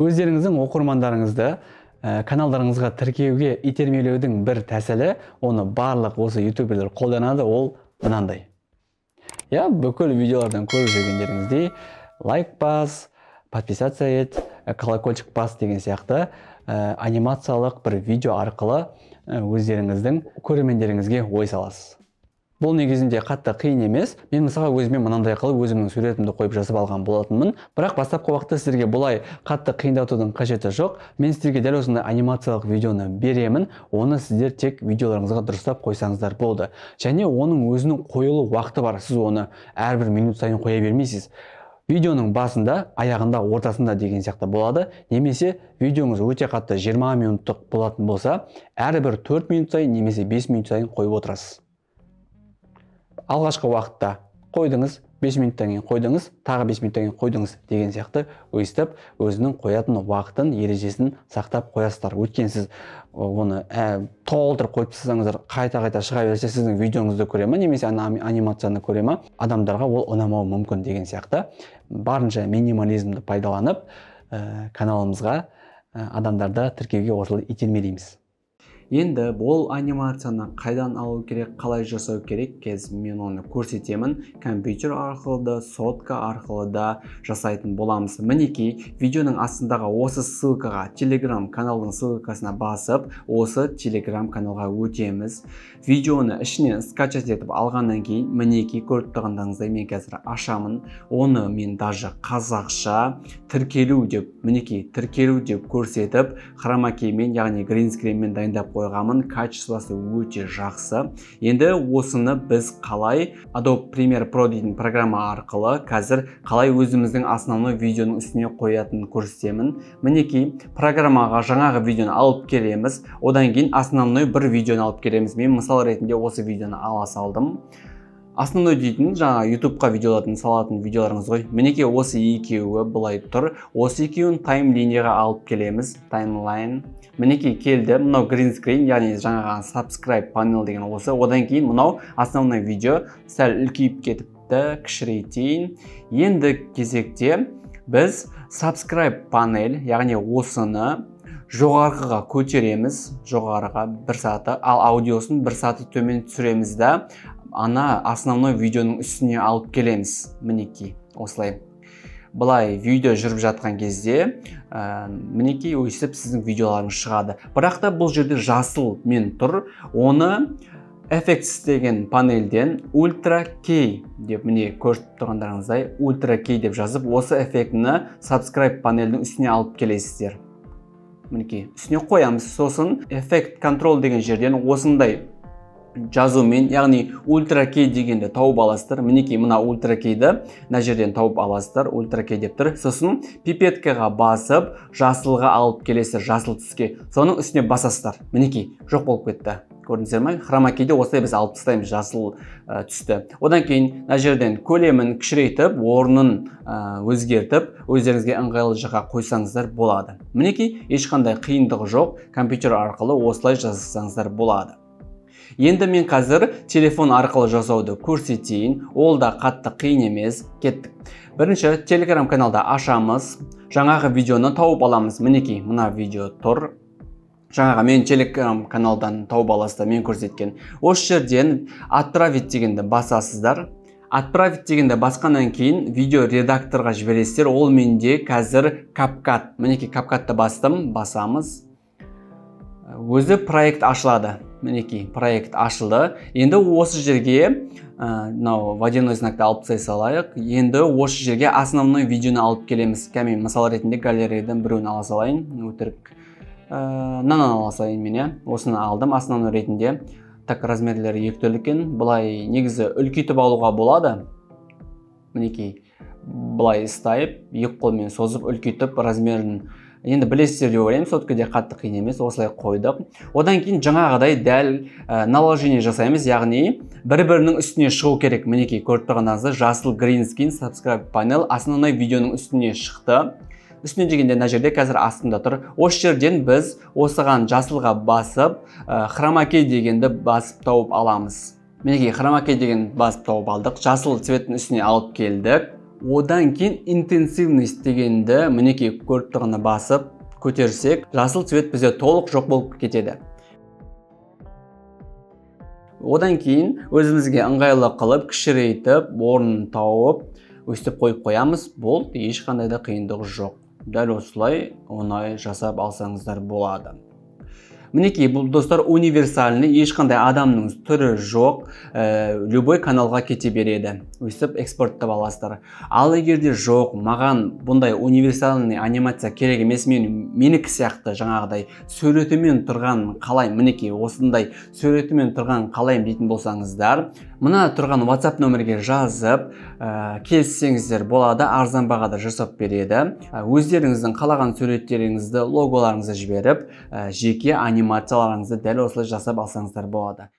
Өздеріңіздің оқырмандарыңызды каналдарыңызға тіркеуге итермелеудің бір тәсілі, оны барлық осы ютуберлер қолданады, ол мынандай. Бүкіл видеолардан көріп жүргендеріңіздей лайк бас, подписаться ет, колокольчик бас деген сияқты анимациялық бір видео арқылы өздеріңіздің көрермендеріңізге ой саласыз. Бұл негізінде қатты қиын емес. Мен мысалға өзіме мынандай қылып өзімнің суретімді қойып жазып алған болатынмын. Бірақ бастапқы уақытта сіздерге бұлай қатты қиындатудың қажеті жоқ. Мен сіздерге дәл осындай анимациялық видеоны беремін. Оны сіздер тек видеоларыңызға дұрыстап қойсаңыздар болды. Және оның өзінің қойылу уақыты бар. Сіз оны әрбір минут сайын қоя бермейсіз. Видеоның басында, аяғында, ортасында деген сияқты болады. Немесе видеоңыз өте қатты 20 минуттық болатын болса, әрбір 4 минут сайын немесе 5 минут сайын қойып отырасыз. Алғашқы уақытта қойдыңыз, 5 минуттан кейін қойдыңыз, тағы 5 минуттан кейін қойдыңыз деген сияқты өйстіп, өзінің қоятын уақытын, ережесін сақтап қоясыздар. Өткен сіз оны толтырып қойып тастасаңыздар, қайта-қайта шыға берсе, сіздің видеоңызды көре ме, немесе анимацияны көре ме, адамдарға ол ұнамауы мүмкін деген сияқты. Барынша минимализмді пайдаланып, каналымызға адамдарды тіркеуге осылай итермелейміз. Енді бұл анимацияны қайдан алу керек, қалай жасау керек, мен оны көрсетемін. Компьютер арқылы да, сотка арқылы да жасайтын боламыз. Мінекей, видеоның астындағы осы ссылкаға, Telegram каналдың ссылкасына басып, осы Telegram каналға өтеміз. Видеоны ішінен скачать етіп алғаннан кейін, мінекей көріп тұрғандарыңыздай мен қазір ашамын. Оны мен даже қазақша тіркелу деп, мінекей тіркелу деп көрсетіп, хромакеймен, яғни гринскринмен дайындап қойғамын. Качествосы өте жақсы. Енді осыны біз қалай Adobe Premiere Pro дейтін программа арқылы қазір қалай өзіміздің основной видеоның үстіне қоятынын көрсетемін. Мінекей программаға жаңағы видеоны алып келеміз. Одан кейін основной бір видеоны алып келеміз. Мен мысал ретінде осы видеоны ала салдым. Основной дейтін жаңа YouTube'қа видеоларын салатын видеоларыңыз ғой. Мінекей осы екеуі былай тұр. Осы екеуін таймлинияға алып келеміз. Таймлайн. Мінекей келді. Мынау green screen, яғни жаңағы subscribe panel деген осы. Одан кейін мынау основной видео сәл үлкейіп кетіпті, кішірейтейін. Енді кезекте біз subscribe panel, яғни осыны жоғарғыға көтереміз. Жоғарыға 1 саты, ал аудиосын 1 саты төмен түсіреміз да, ана основной видеоның үстіне алып келеміз. Мінекей осылай. Бұлай видео жүріп жатқан кезде мінекей өйстіп сіздің видеоларыңыз шығады. Бірақ та бұл жерде жасыл мен тұр. Оны Effects деген панельден Ultra K деп міне көріп тұрғандарыңыздай Ultra K деп жазып, осы эффектіні subscribe панельдің үстіне алып келесіздер. Мінекей үстіне қоямыз. Сосын Effect Control деген жерден осындай жазумен, яғни Ultra K дегенде тауып аласыздар. Мінекей мына Ultra K-ді мына жерден тауып аласыздар. Ultra K деп тұр. Сосын пипеткаға басып, жасылға алып келесіздер, жасыл түске. Соның үстіне басасыздар. Мінекей жоқ болып кетті. Көрдіңіздер ме? Хромакейде осылай біз алып тастаймыз жасыл түсті. Одан кейін мына жерден көлемін кішірейтіп, орнын өзгертіп, өздеріңізге ыңғайлы жаққа қойсаңыздар болады. Мінекей ешқандай қиындығы жоқ. Компьютер арқылы осылай жасасаңыздар болады. Енді мен қазір телефон арқылы жасауды көрсетейін. Ол да қатты қиын емес. Кеттік. Бірінші Telegram каналда ашамыз. Жаңағы видеоны тауып аламыз. Мінекей мына видео тұр. Жаңағы мен Telegram каналдан тауып аласыздар, мен көрсеткен. Осы жерден отправить дегенді басасыздар. Отправить дегенді басқаннан кейін видео редакторға жібересіздер. Ол менде қазір CapCut. Мінекей CapCut'ты бастым, басамыз. Өзі проект ашылады. Мінекей проект ашылды. Енді осы жерге водяной знакты алып тастай салайық. Енді осы жерге основной видеоны алып келеміз. Мен мысал ретінде галереядан біреуін ала салайын. Өтірік. Мынаны ала салайын мен. Осыны алдым основной ретінде. Так размерлері екі екен. Бұлай негізі үлкейтіп алуға болады. Мінекей бұлай ұстайып, екі қолмен созып үлкейтіп размерін. Енді білесіздер деп ойлаймын, соткаде қатты қиын емес, осылай қойдық. Одан кейін жаңағыдай дәл наложение жасаймыз, яғни бір-бірінің үстіне шығу керек. Мінекей көріп тұрғандарыңыздай жасыл green screen subscribe panel основной видеоның үстіне шықты. Үстіне дегенде мына жерде қазір астында тұр. Осы жерден біз осыған жасылға басып, Chroma Key дегенді басып тауып аламыз. Мінекей Chroma Key деген басып тауып алдық. Жасыл цветтің үстіне алып келдік. Одан кейін интенсивность дегенді мінекей көріп тұрғаны басып көтерсек, жасыл цвет бізде толық жоқ болып кетеді. Одан кейін өзімізге ыңғайлы қылып, кішірейтіп, орнын тауып, өстіп қойып қоямыз. Болды, ешқандай да қиындығы жоқ. Дәл осылай оңай жасап алсаңыздар болады. Мінекей, бұл достар универсальный, ешқандай адамның түрі жоқ, любой каналға кете береді. Өстіп экспорттап аласыздар. Ал егер де жоқ, маған бұндай универсальный анимация керек емес, менікі сияқты жаңағыдай суретімен тұрған қалайым, мінекей осындай суретімен тұрған қалайым дейтін болсаңыздар, мына тұрған WhatsApp нөмірге жазып, келіссеңіздер болады, арзан бағада жасап береді. Өздеріңіздің қалаған суреттеріңізді, логоларыңызды жіберіп, жеке анимацияларыңызды дәл осылай жасап алсаңыздар болады.